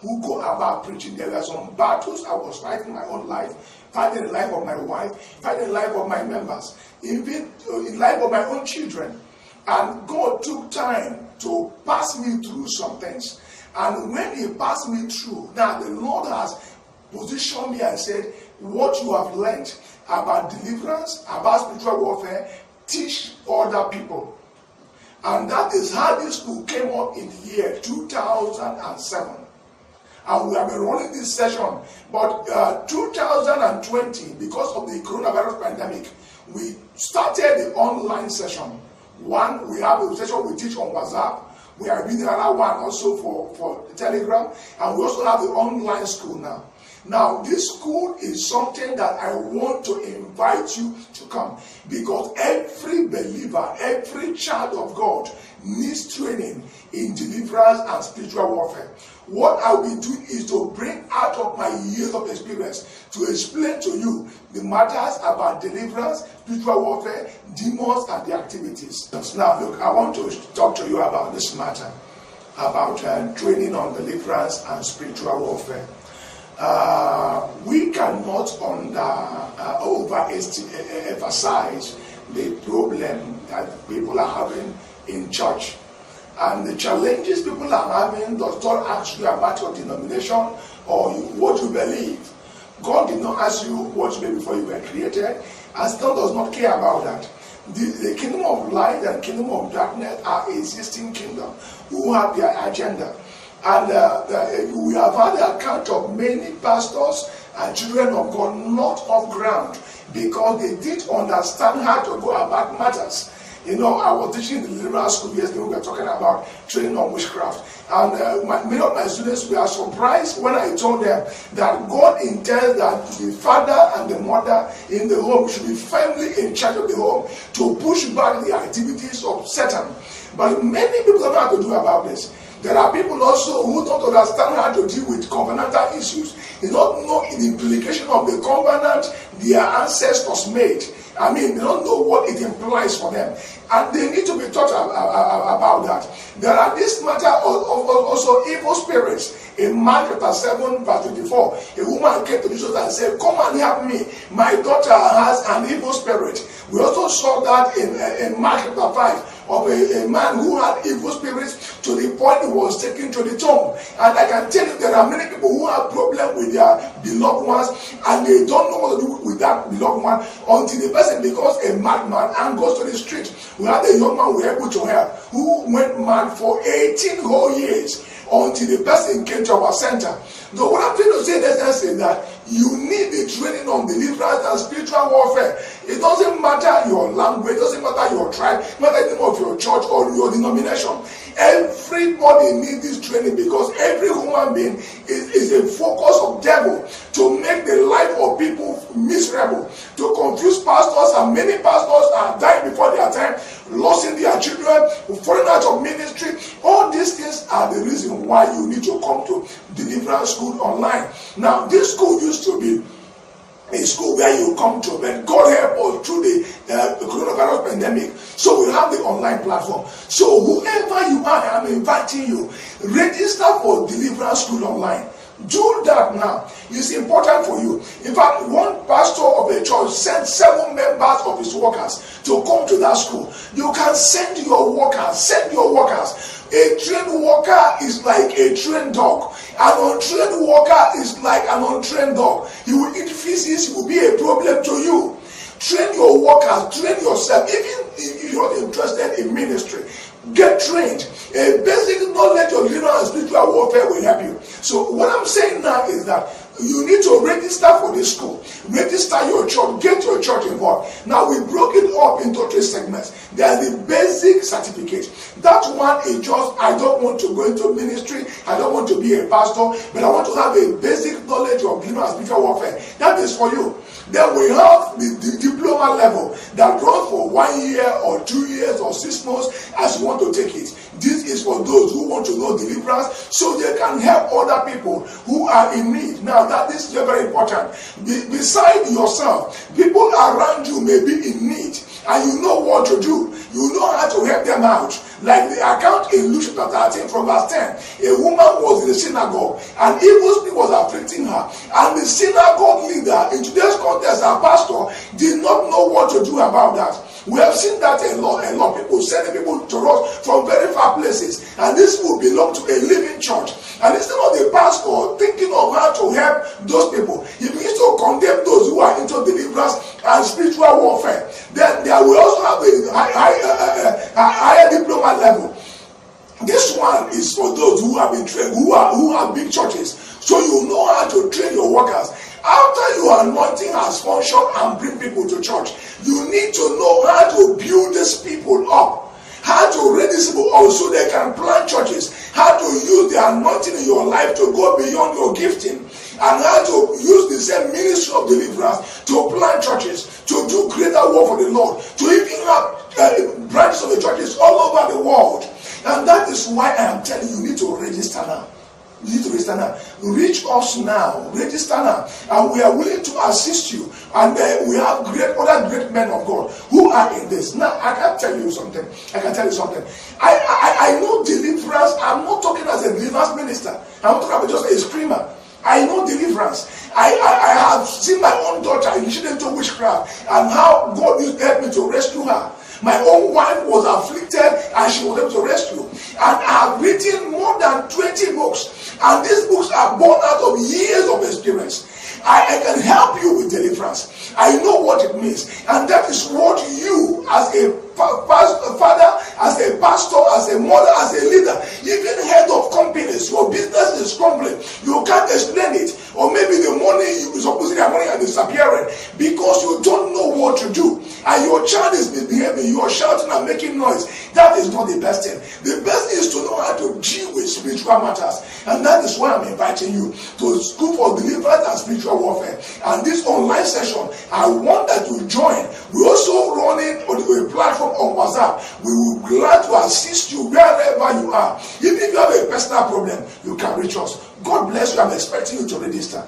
who go about preaching. There were some battles I was fighting in my own life, fighting the life of my wife, fighting the life of my members, even in the life of my own children. And God took time to pass me through some things. And when he passed me through, now the Lord has positioned me and said, what you have learned about deliverance, about spiritual warfare, teach other people. And that is how this school came up in the year 2007. And we have been running this session. But 2020, because of the coronavirus pandemic, we started the online session. One, we have a session we teach on WhatsApp. We are doing another one also for Telegram. And we also have the online school now. Now, this school is something that I want to invite you to come, because every believer, every child of God needs training in deliverance and spiritual warfare. What I'll be doing is to bring out of my years of experience to explain to you the matters about deliverance, spiritual warfare, demons, and the activities. Now, look, I want to talk to you about this matter, about training on deliverance and spiritual warfare. We cannot overemphasize the problem that people are having in church. And the challenges people are having does not ask you about your denomination or what you believe. God did not ask you what you believe before you were created, and God does not care about that. The kingdom of light and kingdom of darkness are existing kingdoms who have their agenda. And we have had the account of many pastors and children of God not off ground because they didn't understand how to go about matters. You know, I was teaching in the Deliverance school yesterday. We were talking about training on witchcraft. And many of my students were surprised when I told them that God intends that the father and the mother in the home should be firmly in charge of the home to push back the activities of Satan. But many people don't know how to do about this. There are people also who don't understand how to deal with covenantal issues. They don't know the implication of the covenant their ancestors made. I mean, they don't know what it implies for them. And they need to be taught about that. There are this matter of also evil spirits. In Mark chapter 7, verse 24, a woman came to Jesus and said, come and help me. My daughter has an evil spirit. We also saw that in Mark chapter 5 of a man who had evil spirits to the point he was taken to the tomb. And I can tell you there are many people who have problems with their beloved ones and they don't know what to do with that beloved one until the person becomes a madman and goes to the street. We had a young man we were able to help who went mad for 18 whole years until the person came to our center. So what I'm trying to say in essence is that you need the training on deliverance and spiritual warfare. It doesn't matter your language, it doesn't matter your tribe, it doesn't matter the name of your church or your denomination. Everybody needs this training because every human being is a focus of devil to make the life of people miserable, to confuse pastors, and many pastors are dying before their time, losing their children, falling out of ministry. All these things are the reason why you need to come to Deliverance School online. Now, this school used to be a school where you come to, but God help us through the coronavirus pandemic. So we have the online platform. So whoever you are, I'm inviting you, register for Deliverance School online. Do that now. It's important for you. In fact, one pastor of a church sent 7 members of his workers to come to that school. You can send your workers. Send your workers. A trained worker is like a trained dog. An untrained worker is like an untrained dog. He will eat feces, he will be a problem to you. Train your workers, train yourself. Even if you're not interested in ministry, get trained. A basic knowledge of deliverance and spiritual warfare will help you. So what I'm saying now is that you need to register for this school. Register your church. Get your church involved. Now we broke it up into 3 segments. There's the basic certificate. That one is just, I don't want to go into ministry. I don't want to be a pastor. But I want to have a basic knowledge of deliverance and spiritual warfare. That is for you. Then we have the diploma level that runs for 1 year or 2 years or 6 months as you want to take it. This is for those who want to know deliverance so they can help other people who are in need. Now that is very important. Beside yourself, people around you may be in need and you know what to do. You know how to help them out. Like the account in Luke chapter 13 from verse 10, a woman was in the synagogue and evil spirit was afflicting her. And the synagogue leader, in today's context, our pastor, did not know what to do about that. We have seen that a lot. People sending people to us from very far places. And this will belong to a living church. And instead of the pastor thinking of how to help those people, he begins to condemn those who are into deliverance and spiritual warfare. Then they will also have a higher diploma level. This one is for those who have been trained, who have big churches. So you know how to train your workers. After your anointing has functioned and bring people to church, you need to know how to build these people up, how to raise these people up so they can plant churches, how to use the anointing in your life to go beyond your gifting, and how to use the same ministry of deliverance to plant churches, to do greater work for the Lord, to even have branches of the churches all over the world. And that is why I am telling you, you need to register now. You need to register now. Reach us now. Register now. And we are willing to assist you. And we have other great men of God who are in this. Now, I can tell you something. I know deliverance. I'm not talking as a deliverance minister. I'm talking about just a screamer. I know deliverance. I have seen my own daughter initiated into witchcraft and how God used to help me to rescue her. My own wife was afflicted and she was able to rescue. And I have written more than 20 books. And these books are born out of years of experience. I can help you with deliverance. I know what it means. And that is what you, as a father, as a pastor, as a mother, as a leader, even head of companies, your business is crumbling. You can't explain it. Or maybe the money you supposed to have money is disappearing because you don't know what to do. And your child is misbehaving, you are shouting and making noise. That is not the best thing. The best thing is to know how to deal with spiritual matters. And that is why I'm inviting you to School for Deliverance and Spiritual Warfare. And this online session, I want that you join. We're also running on a platform on WhatsApp. We will be glad to assist you wherever you are. Even if you have a personal problem, you can reach us. God bless you. I'm expecting you to register.